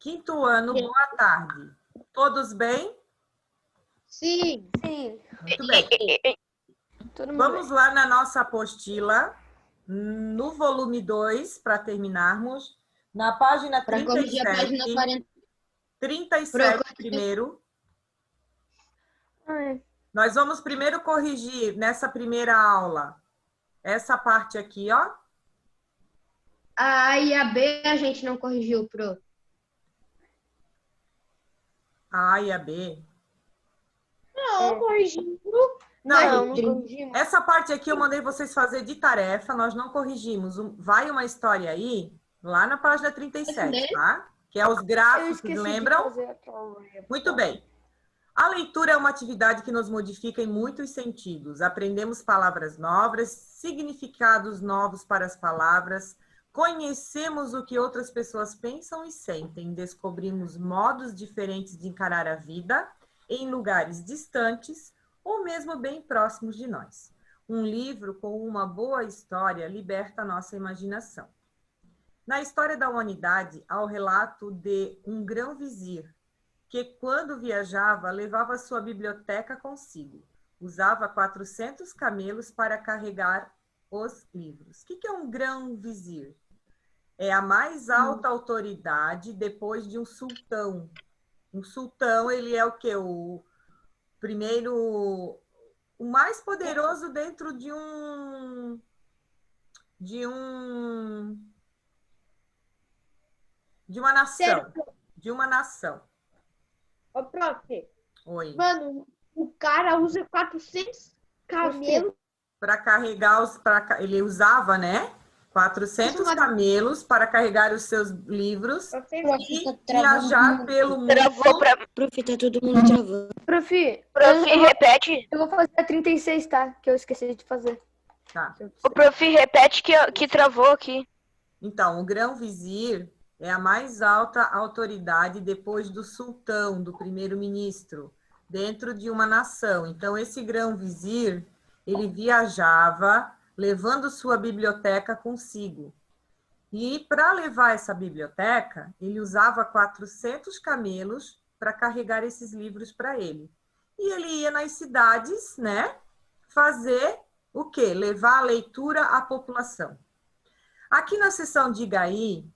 Quinto ano, boa tarde. Todos bem? Sim. Muito bem. Vamos lá na nossa apostila, no volume 2, para terminarmos, na página Para corrigir a página 40. 37 primeiro. Nós vamos primeiro corrigir nessa primeira aula essa parte aqui, ó. A A e a B a gente não corrigiu, Pro. A e a B. Não, corrigimos. Não, corrigimos. essa parte aqui eu mandei vocês fazer de tarefa, nós não corrigimos. Vai uma história aí, lá na página 37, tá? Que é os gráficos, lembram? Muito bem. A leitura é uma atividade que nos modifica em muitos sentidos. Aprendemos palavras novas, significados novos para as palavras, conhecemos o que outras pessoas pensam e sentem, descobrimos modos diferentes de encarar a vida em lugares distantes ou mesmo bem próximos de nós. Um livro com uma boa história liberta a nossa imaginação. Na história da humanidade, há o relato de um grão-vizir, que quando viajava, levava sua biblioteca consigo. Usava 400 camelos para carregar os livros. O que é um grão-vizir? É a mais alta autoridade depois de um sultão. Um sultão, ele é o quê? O primeiro, o mais poderoso dentro de uma nação. De uma nação. Ô, prof. Oi. Mano, o cara usa 400 camelos para carregar ele usava, né? 400 camelos para carregar os seus livros e viajar pelo mundo. Prof, tá todo mundo travando. Prof, repete. Eu vou fazer a 36, tá? Que eu esqueci de fazer. Tá. O prof, repete que travou aqui. Então, o grão-vizir é a mais alta autoridade depois do sultão, do primeiro-ministro, dentro de uma nação. Então, esse grão-vizir, ele viajava levando sua biblioteca consigo. E para levar essa biblioteca, ele usava 400 camelos para carregar esses livros para ele. E ele ia nas cidades, né, fazer o quê? Levar a leitura à população. Aqui na seção Diga Aí,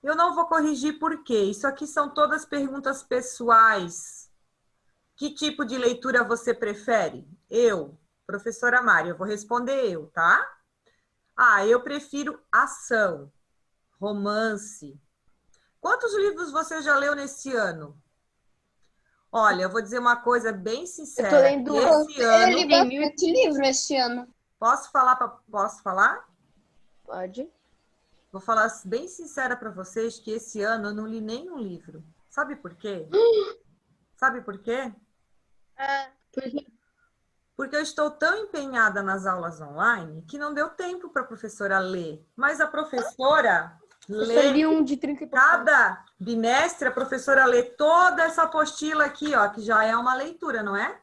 eu não vou corrigir por quê. Isso aqui são todas perguntas pessoais. Que tipo de leitura você prefere? Eu, professora Mari, eu vou responder eu, tá? Ah, eu prefiro ação, romance. Quantos livros você já leu nesse ano? Olha, eu vou dizer uma coisa bem sincera. Eu tô lendo esse ano... Eu li bastante livro esse ano. Posso falar? Posso falar? Pode. Vou falar bem sincera para vocês que esse ano eu não li nenhum livro. Sabe por quê? Sabe por quê? Porque eu estou tão empenhada nas aulas online que não deu tempo para a professora ler. Mas a professora lê, de 30 e cada bimestre, a professora lê toda essa apostila aqui, ó, que já é uma leitura, não é?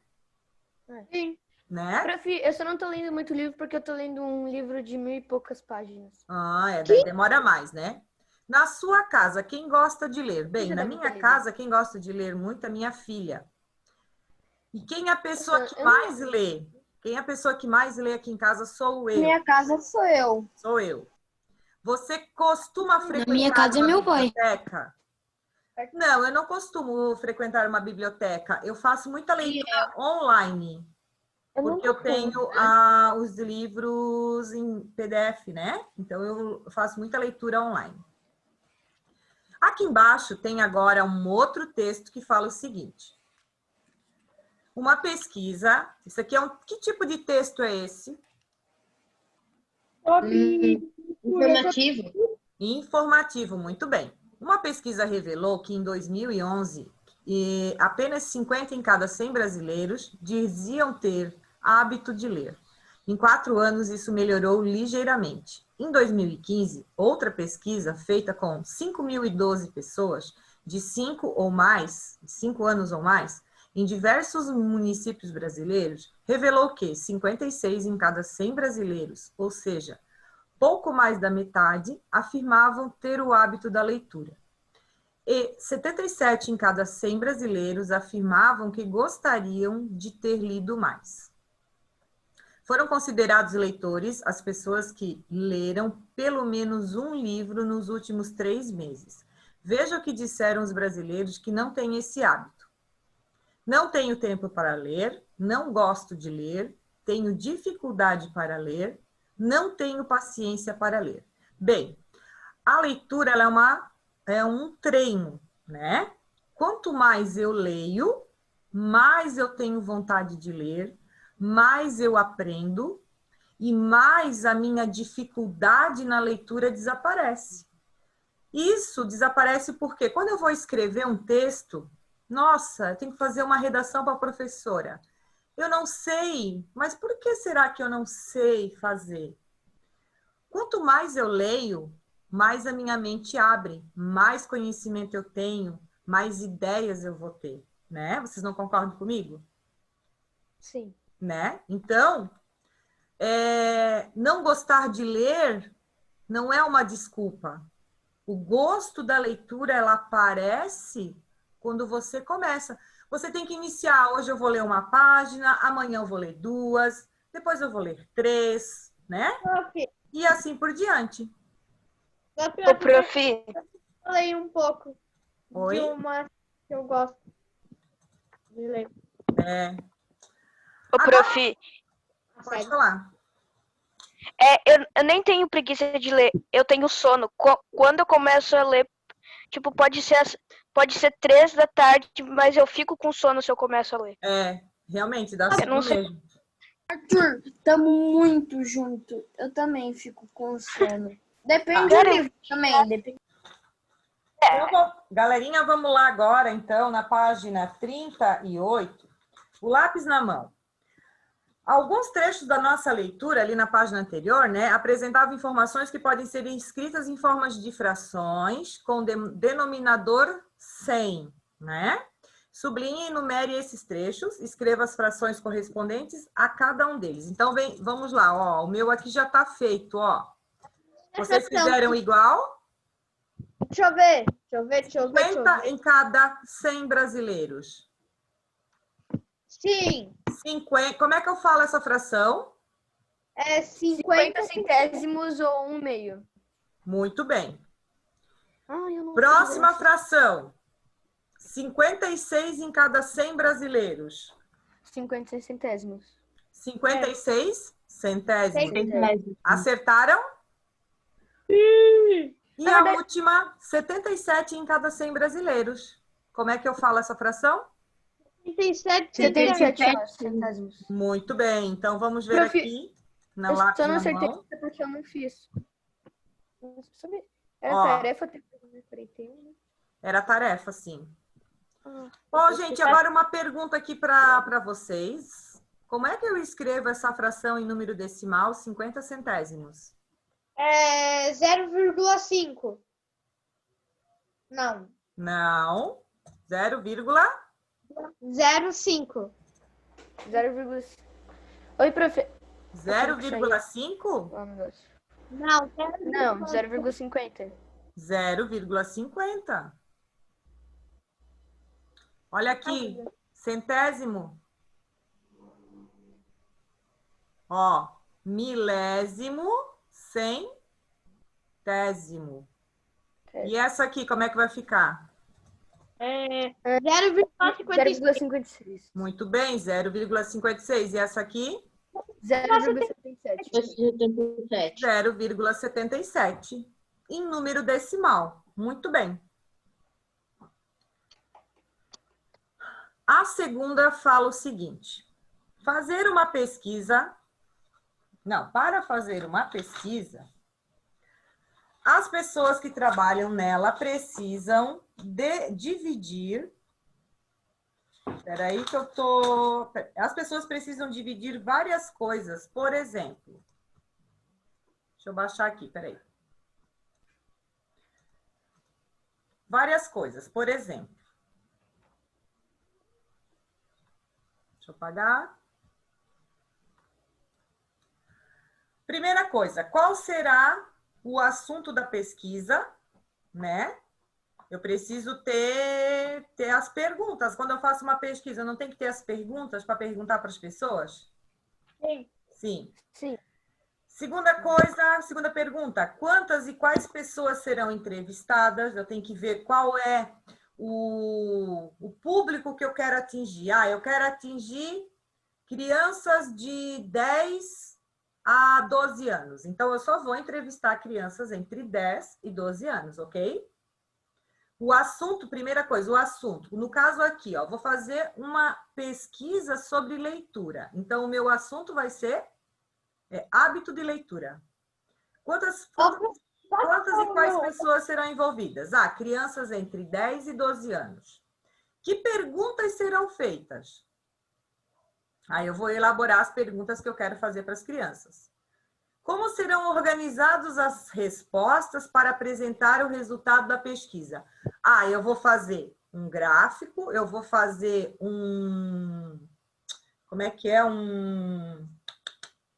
Sim. Né? Prof, eu só não tô lendo muito livro porque eu tô lendo um livro de 1000 e poucas páginas. Ah, daí demora mais, né? Na sua casa, quem gosta de ler? Bem, Já na deve minha ter casa, quem gosta de ler muito é minha filha. E quem é a pessoa que mais lê? Quem é a pessoa que mais lê aqui em casa sou eu. Minha casa sou eu. Sou eu. Você costuma frequentar minha casa é uma meu pai. biblioteca? Não, eu não costumo frequentar uma biblioteca. Eu faço muita leitura online. Porque eu tenho os livros em PDF, né? Então, eu faço muita leitura online. Aqui embaixo tem agora um outro texto que fala o seguinte. Uma pesquisa... Isso aqui é Que tipo de texto é esse? Informativo. Informativo, muito bem. Uma pesquisa revelou que em 2011, apenas 50 em cada 100 brasileiros diziam ter hábito de ler. Em 4 anos, isso melhorou ligeiramente. Em 2015, outra pesquisa feita com 5.012 pessoas de 5 anos ou mais, em diversos municípios brasileiros, revelou que 56 em cada 100 brasileiros, ou seja, pouco mais da metade, afirmavam ter o hábito da leitura. E 77 em cada 100 brasileiros afirmavam que gostariam de ter lido mais. Foram considerados leitores as pessoas que leram pelo menos um livro nos últimos 3 meses. Veja o que disseram os brasileiros que não têm esse hábito. Não tenho tempo para ler, não gosto de ler, tenho dificuldade para ler, não tenho paciência para ler. Bem, a leitura ela é um treino, né? Quanto mais eu leio, mais eu tenho vontade de ler, mais eu aprendo e mais a minha dificuldade na leitura desaparece. Isso desaparece porque quando eu vou escrever um texto, nossa, eu tenho que fazer uma redação para a professora. Eu não sei, mas por que será que eu não sei fazer? Quanto mais eu leio, mais a minha mente abre, mais conhecimento eu tenho, mais ideias eu vou ter, né? Vocês não concordam comigo? Sim. Né? Então, não gostar de ler não é uma desculpa. O gosto da leitura, ela aparece quando você começa. Você tem que iniciar. Hoje eu vou ler uma página, amanhã eu vou ler 2, depois eu vou ler 3, né? E assim por diante. Ô, prof. Eu leio um pouco Oi? de uma que eu gosto de ler. Ô, prof. Pode falar. Eu nem tenho preguiça de ler, eu tenho sono. Quando eu começo a ler, tipo, pode ser 3 da tarde, mas eu fico com sono se eu começo a ler. Realmente, dá Eu sono não sei. mesmo. Arthur, tamo muito junto. Eu também fico com sono. Depende Cara, do livro também. Depende. Galerinha, vamos lá agora, então, na página 38, o lápis na mão. Alguns trechos da nossa leitura, ali na página anterior, né, apresentavam informações que podem ser escritas em formas de frações com denominador 100, né? Sublinhe e numere esses trechos, escreva as frações correspondentes a cada um deles. Então, vamos lá, ó, o meu aqui já está feito, ó. Vocês fizeram igual? Deixa eu ver. 50 em cada 100 brasileiros. Sim. 50. Como é que eu falo essa fração? 50 centésimos ou 1/2. Muito bem. Eu não Próxima fração. 56 em cada 100 brasileiros. 56 centésimos. 56 centésimos. Centésimos. Acertaram? E Na a verdade- última, 77 em cada 100 brasileiros. Como é que eu falo essa fração? 37 centésimos. Muito bem. Então, vamos ver Prof, aqui na Eu lápis só não na acertei mão. porque eu não fiz. Não sabia. Era Ó. tarefa ter 41, né? Era tarefa, sim. Ah, Bom, gente, agora uma pergunta aqui para vocês. Como é que eu escrevo essa fração em número decimal 50 centésimos? 0,5. Não. Não. 0,5. 0, Oi, prof. 0,5? Oh, meu Deus. Não, Não, 0,50. 0,50. Olha aqui, centésimo. Ó, milésimo, centésimo. E essa aqui, como é que vai ficar? 0,56. 0,56. Muito bem, 0,56. E essa aqui? 0,77. 0,77. Em número decimal. Muito bem. A segunda fala o seguinte. Fazer uma pesquisa... Não, para fazer uma pesquisa, as pessoas que trabalham nela precisam dividir... Espera aí que eu tô... As pessoas precisam dividir várias coisas. Por exemplo... Deixa eu baixar aqui, peraí. Várias coisas. Por exemplo... Deixa eu apagar. Primeira coisa, qual será o assunto da pesquisa, né? Eu preciso ter as perguntas. Quando eu faço uma pesquisa, eu não tenho que ter as perguntas para perguntar para as pessoas? Sim. Sim. Sim. Segunda pergunta. Quantas e quais pessoas serão entrevistadas? Eu tenho que ver qual é o público que eu quero atingir. Ah, eu quero atingir crianças de 10 a 12 anos. Então, eu só vou entrevistar crianças entre 10 e 12 anos, ok? O assunto, primeira coisa, o assunto. No caso aqui, ó, vou fazer uma pesquisa sobre leitura. Então, o meu assunto vai ser hábito de leitura. Quantas e quais pessoas serão envolvidas? Ah, crianças entre 10 e 12 anos. Que perguntas serão feitas? Aí eu vou elaborar as perguntas que eu quero fazer para as crianças. Como serão organizadas as respostas para apresentar o resultado da pesquisa? Ah, eu vou fazer um gráfico, eu vou fazer como é que é?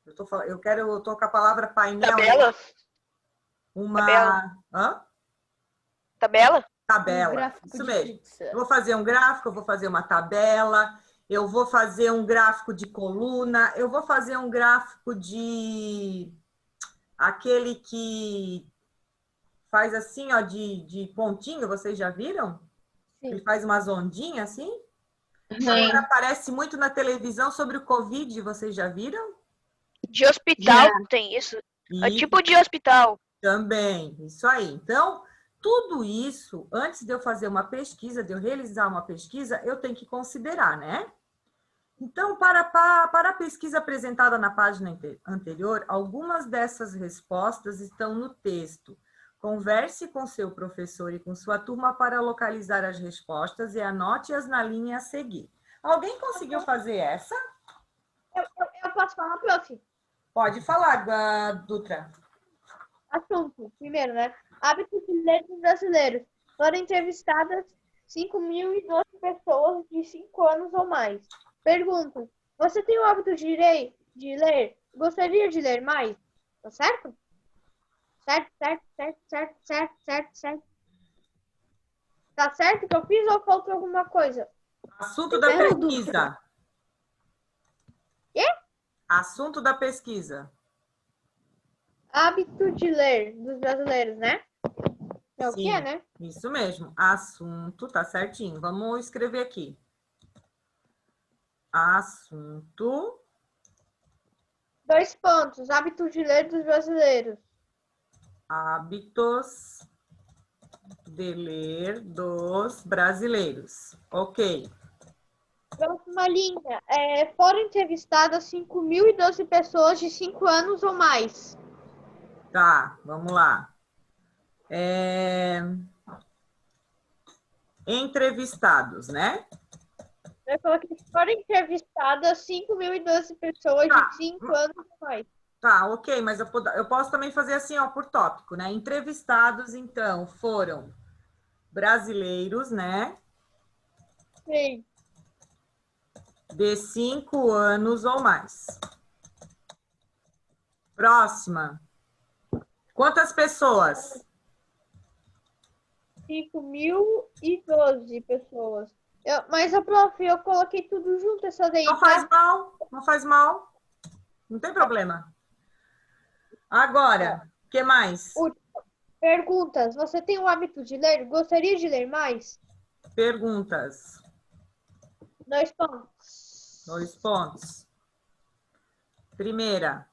Eu tô com a palavra painel. Tabela? Tabela. Hã? Tabela? Tabela, isso mesmo. Eu vou fazer um gráfico, eu vou fazer uma tabela, eu vou fazer um gráfico de coluna, eu vou fazer um gráfico de aquele que faz assim, ó, de pontinho, vocês já viram? Sim. Ele faz umas ondinhas assim. Sim. Agora aparece muito na televisão sobre o Covid, vocês já viram? De hospital tem isso. É tipo de hospital. Também, isso aí. Então, tudo isso, antes de eu fazer uma pesquisa, de eu realizar uma pesquisa, eu tenho que considerar, né? Então, para a pesquisa apresentada na página anterior, algumas dessas respostas estão no texto. Converse com seu professor e com sua turma para localizar as respostas e anote-as na linha a seguir. Alguém conseguiu fazer essa? Eu posso falar, prof? Pode falar, Dutra. Assunto, primeiro, né? Hábitos de ler dos brasileiros. Foram entrevistadas 5.012 pessoas de 5 anos ou mais. Pergunta: você tem o hábito de ler? Gostaria de ler mais? Tá certo? Certo. Tá certo que eu fiz ou faltou alguma coisa? Assunto da pesquisa. Quê? Assunto da pesquisa. Hábito de ler dos brasileiros, né? É o que é, né? Isso mesmo. Assunto, tá certinho. Vamos escrever aqui. Assunto. 2 pontos. Hábito de ler dos brasileiros. Hábitos de ler dos brasileiros. Ok. Próxima linha. Foram entrevistadas 5.012 pessoas de 5 anos ou mais. Tá, vamos lá. Entrevistados, né? Eu coloquei que foram entrevistadas 5.012 pessoas de 5 anos ou mais. Tá, ok, mas eu posso também fazer assim, ó, por tópico, né? Entrevistados, então, foram brasileiros, né? Sim. De 5 anos ou mais. Próxima. Quantas pessoas? 5.012 pessoas. Mas, prof, eu coloquei tudo junto essa daí, Não faz mal, não faz mal. Não tem problema. Agora, o que mais? Perguntas. Você tem o hábito de ler? Gostaria de ler mais? Perguntas. 2 pontos. 2 pontos. Primeira.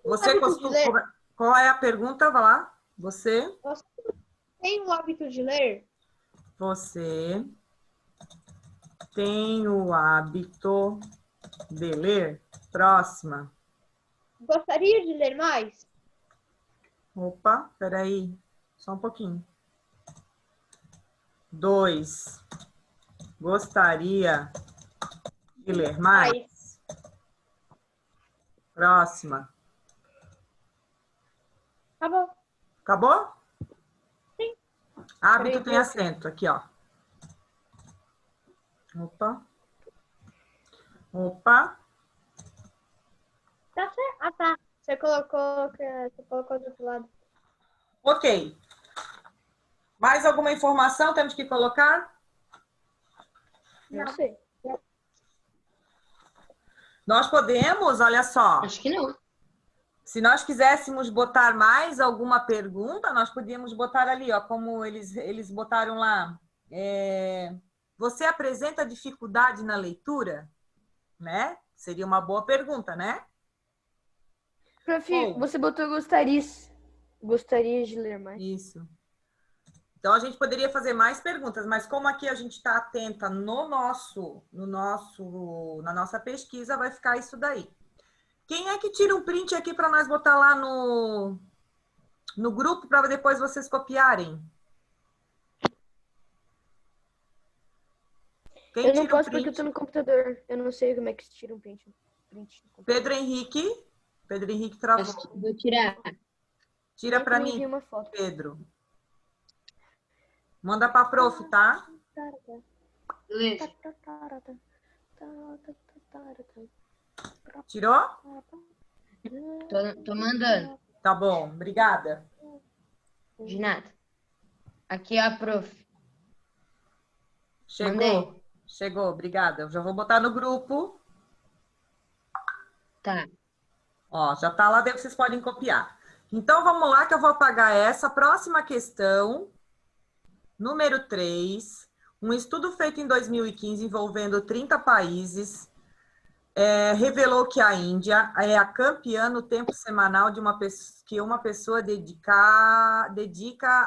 Você costuma... Qual é a pergunta? Vai lá. Você tem o hábito de ler? Você tem o hábito de ler? Próxima. Gostaria de ler mais? Opa, peraí. Só um pouquinho. 2. Gostaria de ler mais? Próxima. Acabou. Acabou? Sim. Hábito tem acento. Aqui, ó. Opa. Tá certo. Ah, tá. Você colocou do outro lado. Ok. Mais alguma informação temos que colocar? Não sei. Nós podemos, olha só, Acho que não. se nós quiséssemos botar mais alguma pergunta, nós podíamos botar ali, ó, como eles botaram lá. Você apresenta dificuldade na leitura? Né? Seria uma boa pergunta, né? Prof, Ou- você botou gostaria de ler mais. Isso. Então, a gente poderia fazer mais perguntas, mas como aqui a gente está atenta na nossa pesquisa, vai ficar isso daí. Quem é que tira um print aqui para nós botar lá no grupo para depois vocês copiarem? Quem Eu não tira um posso porque eu print? tô no computador. Eu não sei como é que se tira um print. No computador. Pedro Henrique. Pedro Henrique travou. Vou tirar. Tira para Me mim, envia uma foto. Pedro. Manda para a prof, tá? Beleza. Tirou? Tô mandando. Tá bom, obrigada. De nada. Aqui é a prof. Chegou? Mandei. Chegou, obrigada. Eu já vou botar no grupo. Tá. Ó, já tá lá, daí vocês podem copiar. Então, vamos lá que eu vou apagar essa. Próxima questão, número 3. Um estudo feito em 2015 envolvendo 30 países revelou que a Índia é a campeã no tempo semanal de que uma pessoa dedica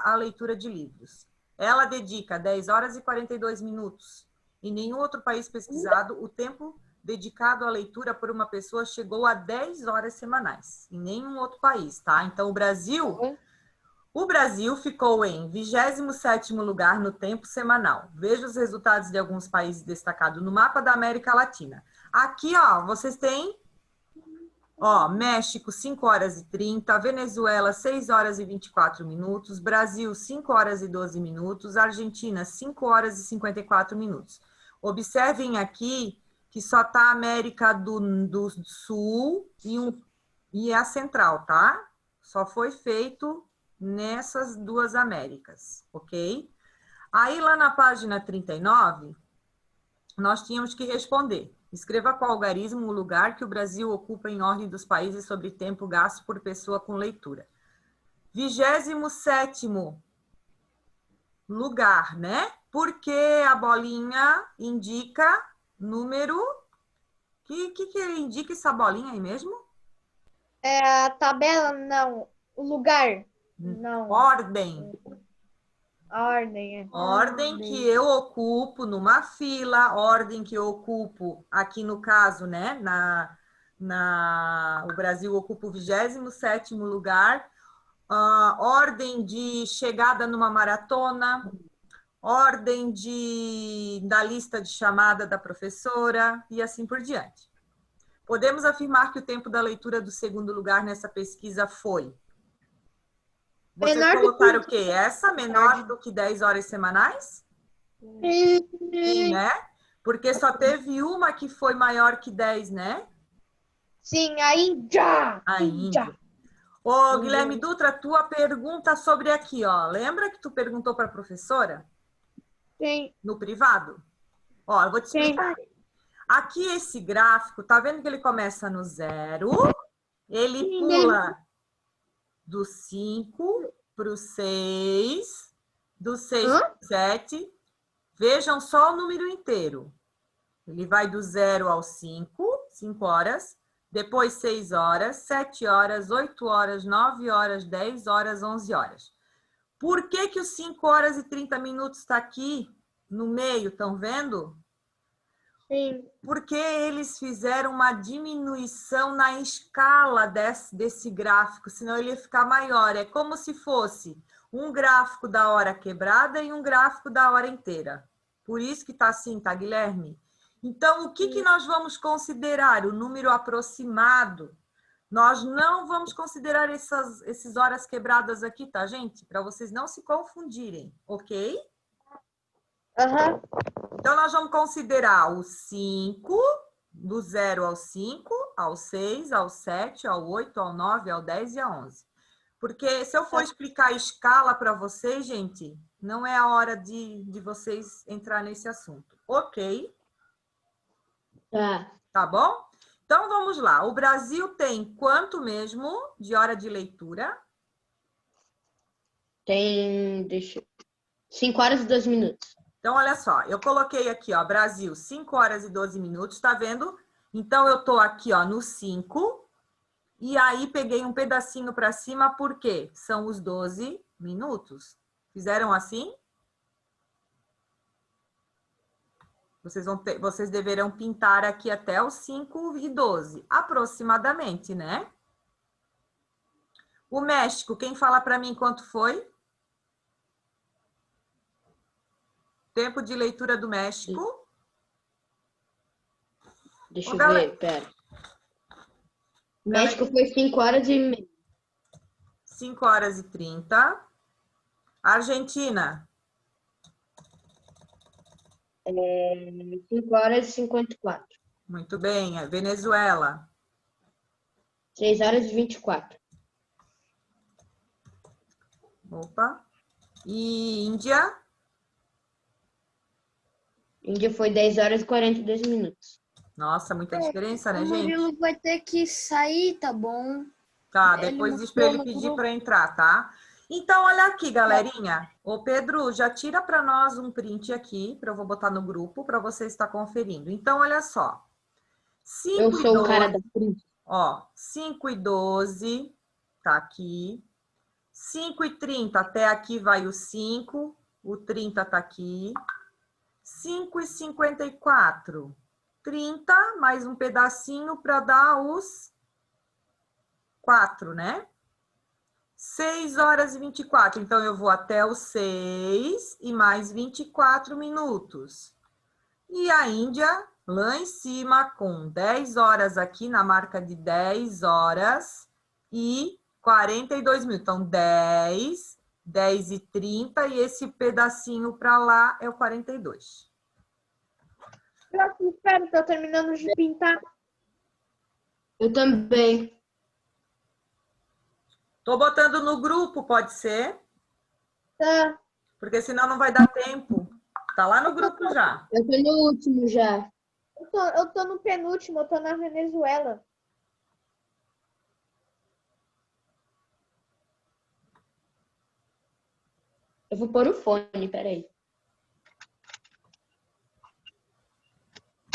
à leitura de livros. Ela dedica 10 horas e 42 minutos. Em nenhum outro país pesquisado, o tempo dedicado à leitura por uma pessoa chegou a 10 horas semanais. Em nenhum outro país, tá? Então, o Brasil ficou em 27º lugar no tempo semanal. Veja os resultados de alguns países destacados no mapa da América Latina. Aqui, ó, vocês têm, ó, México, 5 horas e 30, Venezuela, 6 horas e 24 minutos, Brasil, 5 horas e 12 minutos, Argentina, 5 horas e 54 minutos. Observem aqui que só está a América do Sul e a Central, tá? Só foi feito nessas duas Américas, ok? Aí, lá na página 39, nós tínhamos que responder. Escreva qual algarismo o lugar que o Brasil ocupa em ordem dos países sobre tempo gasto por pessoa com leitura. 27º lugar, né? Porque a bolinha indica número... que ele indica essa bolinha aí mesmo? É a tabela, não. O lugar, não. Ordem. A ordem, é. Ordem que eu ocupo numa fila, ordem que eu ocupo aqui no caso, né? O Brasil ocupa o 27º lugar. Ordem de chegada numa maratona, ordem da lista de chamada da professora e assim por diante. Podemos afirmar que o tempo da leitura do segundo lugar nessa pesquisa foi... Vocês Menor do colocaram o quê? Essa menor do que 10 horas semanais? Sim, né? Porque só teve uma que foi maior que 10, né? Sim, a Índia. A Índia. Ô, Guilherme Dutra, tua pergunta sobre aqui, ó. Lembra que tu perguntou para a professora? Sim. No privado? Ó, eu vou te explicar. Aqui esse gráfico, tá vendo que ele começa no 0, ele pula do 5 para o 6, do 6 para o 7. Vejam só o número inteiro. Ele vai do 0 ao 5 horas, depois 6 horas, 7 horas, 8 horas, 9 horas, 10 horas, 11 horas. Por que que os 5 horas e 30 minutos está aqui no meio, estão vendo? Sim. Porque eles fizeram uma diminuição na escala desse gráfico, senão ele ia ficar maior. É como se fosse um gráfico da hora quebrada e um gráfico da hora inteira. Por isso que está assim, tá, Guilherme? Então, o que nós vamos considerar? O número aproximado. Nós não vamos considerar essas horas quebradas aqui, tá, gente? Para vocês não se confundirem, ok? Aham. Então, nós vamos considerar o 5, do 0 ao 5, ao 6, ao 7, ao 8, ao 9, ao 10 e ao 11. Porque se eu for explicar a escala para vocês, gente, não é a hora de vocês entrar nesse assunto. Ok? Tá. Tá bom? Então, vamos lá. O Brasil tem quanto mesmo de hora de leitura? Tem, 5 horas e 12 minutos. Então, olha só. Eu coloquei aqui, ó, Brasil, 5 horas e 12 minutos, tá vendo? Então, eu tô aqui, ó, no 5. E aí, peguei um pedacinho para cima, por quê? São os 12 minutos. Fizeram assim? Vocês deverão pintar aqui até os 5 e 12, aproximadamente, né? O México, quem fala para mim quanto foi? Tempo de leitura do México? Deixa eu ver, pera. México foi 5 horas e meia. 5 horas e 30. Argentina? 5 horas e 54. Muito bem. Venezuela? 6 horas e 24. Opa. E Índia? Índia foi 10 horas e 42 minutos. Nossa, muita diferença, né, O gente? Murilo vai ter que sair, tá bom? Tá, Ele depois diz para ele mostrou no pedir grupo. para entrar, tá? Então, olha aqui, galerinha. Ô, Pedro, já tira para nós um print aqui, para eu vou botar no grupo, para você estar conferindo. Então, olha só. 5 Eu e sou o 12, cara da print. ó, 5 e 12, tá aqui. 5 e 30, até aqui vai o 5, o 30 tá aqui. 5 e 54, 30, mais um pedacinho para dar os 4, né? 6 horas e 24. Então, eu vou até os 6 e mais 24 minutos. E a Índia, lá em cima, com 10 horas aqui, na marca de 10 horas e 42 minutos. Então, 10, 10 e 30, e esse pedacinho para lá é o 42. Próximo, espero, tô terminando de pintar. Eu também. Tô botando no grupo, pode ser? Tá. Porque senão não vai dar tempo. Tá lá no grupo já. Eu tô no último já. Eu tô no penúltimo, eu tô na Venezuela. Eu vou pôr o fone, peraí.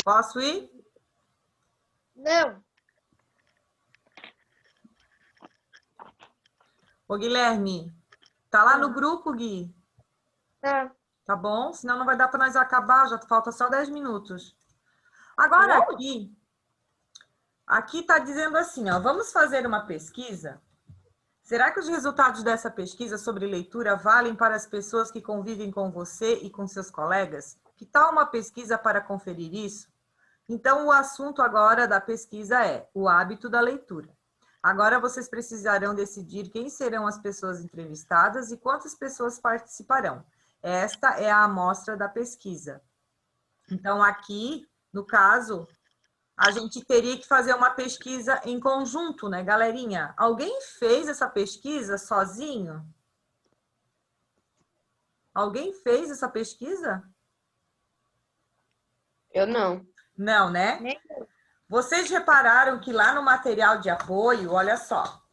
Posso ir? Não. Ô, Guilherme, tá lá no grupo, Gui? Tá. Tá bom? Senão não vai dar para nós acabar, já falta só 10 minutos. Agora aqui tá dizendo assim, ó, vamos fazer uma pesquisa. Será que os resultados dessa pesquisa sobre leitura valem para as pessoas que convivem com você e com seus colegas? Que tal uma pesquisa para conferir isso? Então, o assunto agora da pesquisa é o hábito da leitura. Agora vocês precisarão decidir quem serão as pessoas entrevistadas e quantas pessoas participarão. Esta é a amostra da pesquisa. Então, aqui, no caso, a gente teria que fazer uma pesquisa em conjunto, né, galerinha? Alguém fez essa pesquisa sozinho? Alguém fez essa pesquisa? Eu não. Não, né? Vocês repararam que lá no material de apoio, olha só.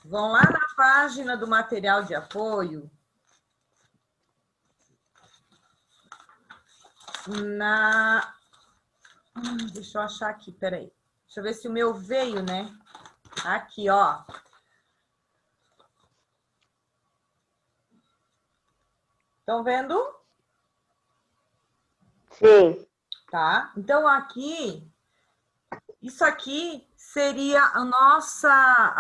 Vão lá na página do material de apoio. Deixa eu achar aqui, peraí. Deixa eu ver se o meu veio, né? Aqui, ó. Estão vendo? Sim. Tá? Então, aqui, isso aqui seria a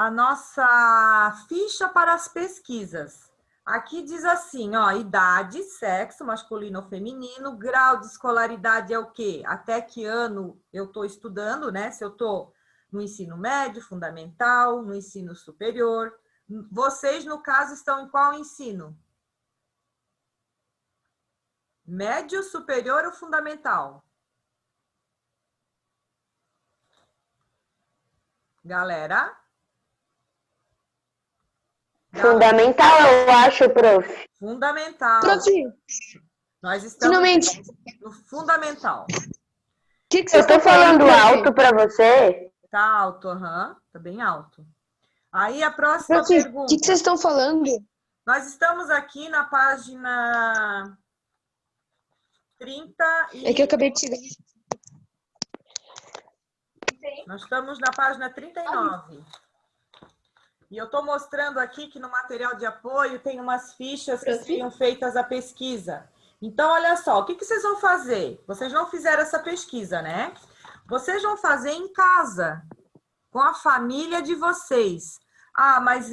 nossa ficha para as pesquisas. Aqui diz assim, ó, idade, sexo, masculino ou feminino, grau de escolaridade é o quê? Até que ano eu estou estudando, né? Se eu estou no ensino médio, fundamental, no ensino superior. Vocês, no caso, estão em qual ensino? Médio, superior ou fundamental? Galera? Fundamental, eu acho, prof. Fundamental. Prof, Nós estamos finalmente, no fundamental. o que vocês Eu estão tô falando falando, prof? alto pra você. Tá alto, aham. Tá bem alto. Aí a próxima Prof, o pergunta. que vocês estão falando? Nós estamos aqui na página 30 e... É que eu acabei de chegar. Nós estamos na página 39. E eu estou mostrando aqui que no material de apoio tem umas fichas que seriam feitas a pesquisa. Então, olha só, o que vocês vão fazer? Vocês não fizeram essa pesquisa, né? Vocês vão fazer em casa, com a família de vocês. Ah, mas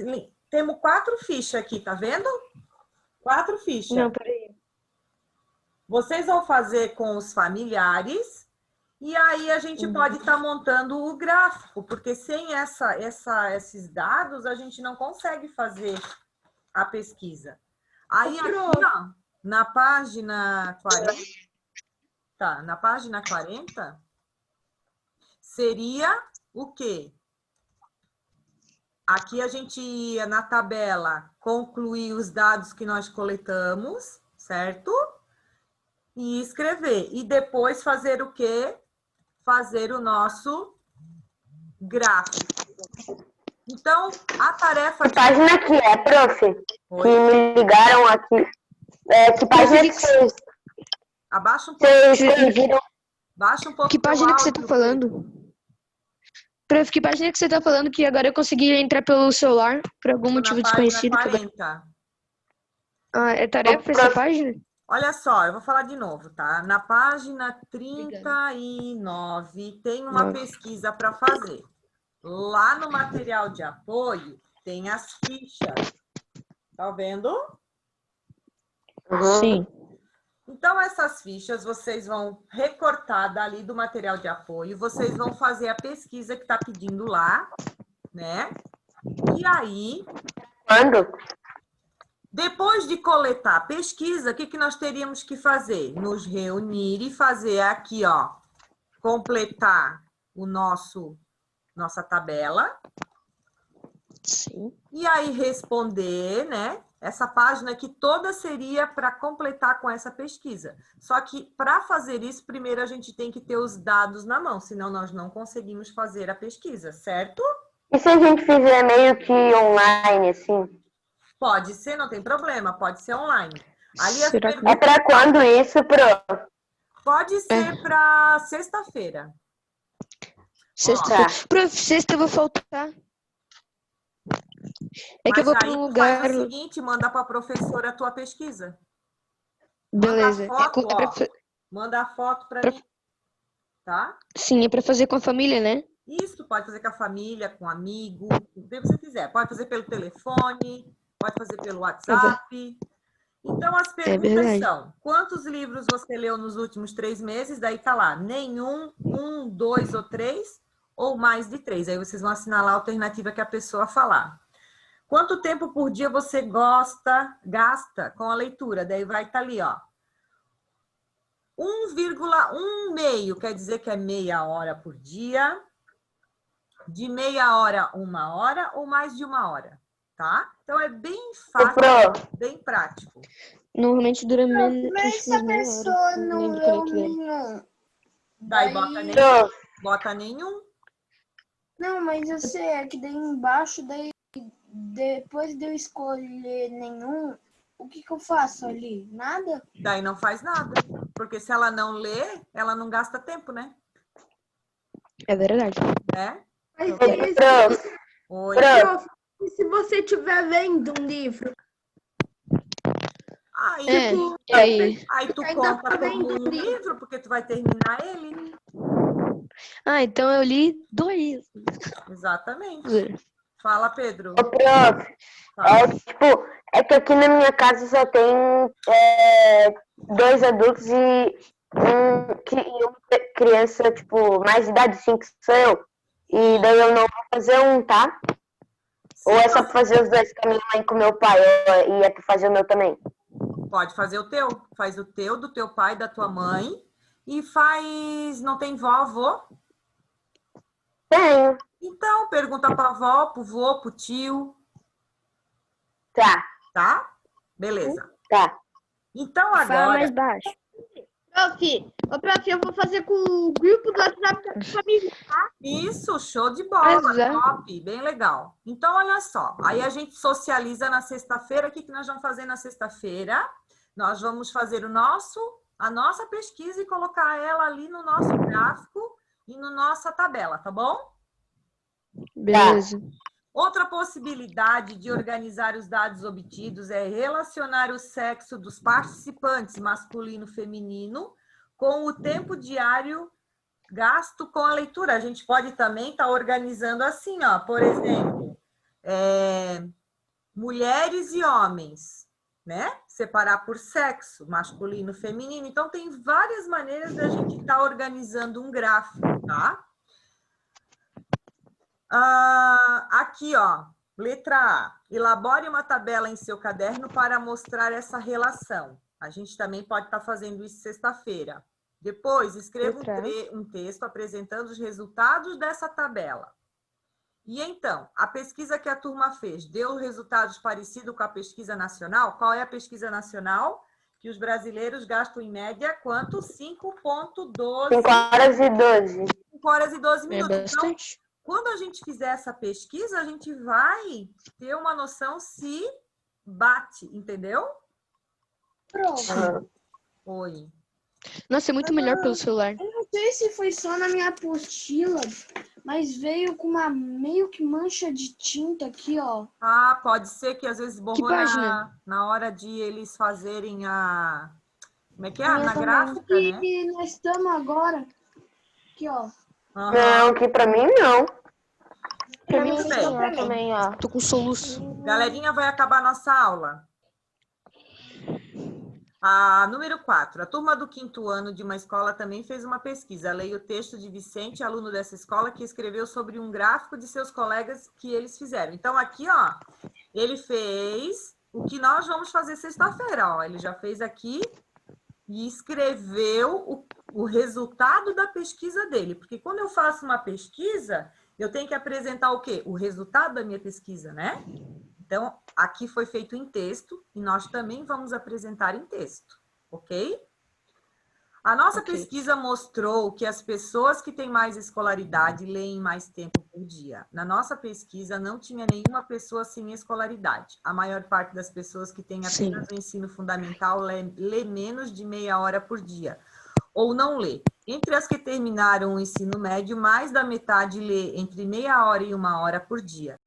temos 4 fichas aqui, tá vendo? 4 fichas. Não, peraí. Vocês vão fazer com os familiares e aí a gente pode estar montando o gráfico, porque sem esses dados a gente não consegue fazer a pesquisa. Aí aqui, ó, na página 40, tá, na página 40, seria o quê? Aqui a gente ia na tabela concluir os dados que nós coletamos, certo? E escrever. E depois fazer o quê? Fazer o nosso gráfico. Então, a tarefa... Que página que é, prof? Oi? Que me ligaram aqui. Que página que vocês... Abaixa um pouco. Vocês corrigiram? Baixa um pouco. Que página que você áudio, tá falando? Prof, que página que você tá falando que agora eu consegui entrar pelo celular por algum motivo desconhecido? Na página 40. Ah, é tarefa essa página? Olha só, eu vou falar de novo, tá? Na página 39 tem uma pesquisa para fazer. Lá no material de apoio tem as fichas. Tá vendo? Sim. Então, essas fichas vocês vão recortar dali do material de apoio, vocês vão fazer a pesquisa que está pedindo lá, né? E aí... Quando? Depois de coletar a pesquisa, o que nós teríamos que fazer? Nos reunir e fazer aqui, ó, completar o nossa tabela. Sim. E aí responder, né? Essa página aqui toda seria para completar com essa pesquisa. Só que para fazer isso, primeiro a gente tem que ter os dados na mão, senão nós não conseguimos fazer a pesquisa, certo? E se a gente fizer meio que online, assim? Pode ser, não tem problema, pode ser online. Ali Será que É pra quando isso, pro? pode ser para sexta-feira. Sexta-feira. Prof, sexta eu vou faltar. É que eu vou para um lugar. Faz o seguinte, manda para a professora a tua pesquisa. Beleza. Manda a foto para mim. Tá? Sim, é para fazer com a família, né? Isso, pode fazer com a família, com um amigo, o que você quiser. Pode fazer pelo telefone, pode fazer pelo WhatsApp. Então, as perguntas são: quantos livros você leu nos últimos 3 meses? Daí tá lá, nenhum, 1, 2 ou 3, ou mais de 3. Aí vocês vão assinalar a alternativa que a pessoa falar. Quanto tempo por dia você gasta com a leitura? Daí vai estar ali, ó. 1,1 meio, quer dizer que é meia hora por dia. De meia hora a 1 hora ou mais de 1 hora, tá? Então é bem fácil, bem prático. Normalmente dura menos. Mas se a pessoa não leu nenhum. Daí bota nenhum. Não, mas eu sei, é que daí embaixo, daí depois de eu escolher nenhum, o que eu faço ali? Nada? Daí não faz nada. Porque se ela não lê, ela não gasta tempo, né? É verdade. Né? Mas Oi. prof, e se você estiver lendo um livro? Aí tu ainda conta tá como lendo um livro, porque tu vai terminar ele. Ah, então eu li 2. Exatamente. Fala, Pedro. Ô, prof, é que aqui na minha casa só tem 2 adultos e uma criança, tipo, mais de idade, 5, que sou eu. E daí eu não vou fazer um, tá? Ou é só pra fazer os 2 com a minha mãe e com o meu pai, e é pra fazer o meu também? Pode fazer o teu. Faz o teu, do teu pai, da tua mãe. E faz... Não tem vó? Tenho. Então, pergunta pra avó, pro vô, pro tio. Tá. Tá? Beleza. Tá. Então, Fala agora... mais baixo. Prof, eu vou fazer com o grupo do WhatsApp da família. Isso, show de bola, Pois é. top, bem legal. Então, olha só, aí a gente socializa na sexta-feira. O que nós vamos fazer na sexta-feira? Nós vamos fazer a nossa pesquisa e colocar ela ali no nosso gráfico e na nossa tabela, tá bom? Beleza. Outra possibilidade de organizar os dados obtidos é relacionar o sexo dos participantes, masculino e feminino, com o tempo diário gasto com a leitura. A gente pode também estar organizando assim, ó, por exemplo, mulheres e homens, né? Separar por sexo, masculino, feminino. Então, tem várias maneiras da gente estar organizando um gráfico, tá? Aqui, ó, letra A. Elabore uma tabela em seu caderno para mostrar essa relação. A gente também pode estar fazendo isso sexta-feira. Depois, escreva um texto apresentando os resultados dessa tabela. E então, a pesquisa que a turma fez deu resultados parecidos com a pesquisa nacional? Qual é a pesquisa nacional? Que os brasileiros gastam em média quanto? 5,12. 5 horas e 12. 5 horas e 12 É minutos. Então, bastante. quando a gente fizer essa pesquisa, a gente vai ter uma noção se bate, entendeu? Prof, Oi. Nossa, é muito melhor pelo celular. eu não sei se foi só na minha apostila, mas veio com uma meio que mancha de tinta aqui, ó. Ah, pode ser que às vezes borrou página? na hora de eles fazerem a... Como é que é? Minha Na também. gráfica, né? E nós estamos agora. Aqui, ó. Aham. Não, aqui pra mim não. Pra mim Não, também, ó. Tô com soluço. Galerinha, vai acabar a nossa aula. A número 4. A turma do 5º ano de uma escola também fez uma pesquisa. Leia o texto de Vicente, aluno dessa escola, que escreveu sobre um gráfico de seus colegas que eles fizeram. Então, aqui, ó, ele fez o que nós vamos fazer sexta-feira, ó. Ele já fez aqui e escreveu o resultado da pesquisa dele. Porque quando eu faço uma pesquisa, eu tenho que apresentar o quê? O resultado da minha pesquisa, né? Então, aqui foi feito em texto e nós também vamos apresentar em texto, ok? A nossa pesquisa mostrou que as pessoas que têm mais escolaridade leem mais tempo por dia. Na nossa pesquisa, não tinha nenhuma pessoa sem escolaridade. A maior parte das pessoas que têm apenas o ensino fundamental lê menos de meia hora por dia, ou não lê. Entre as que terminaram o ensino médio, mais da metade lê entre meia hora e 1 hora por dia.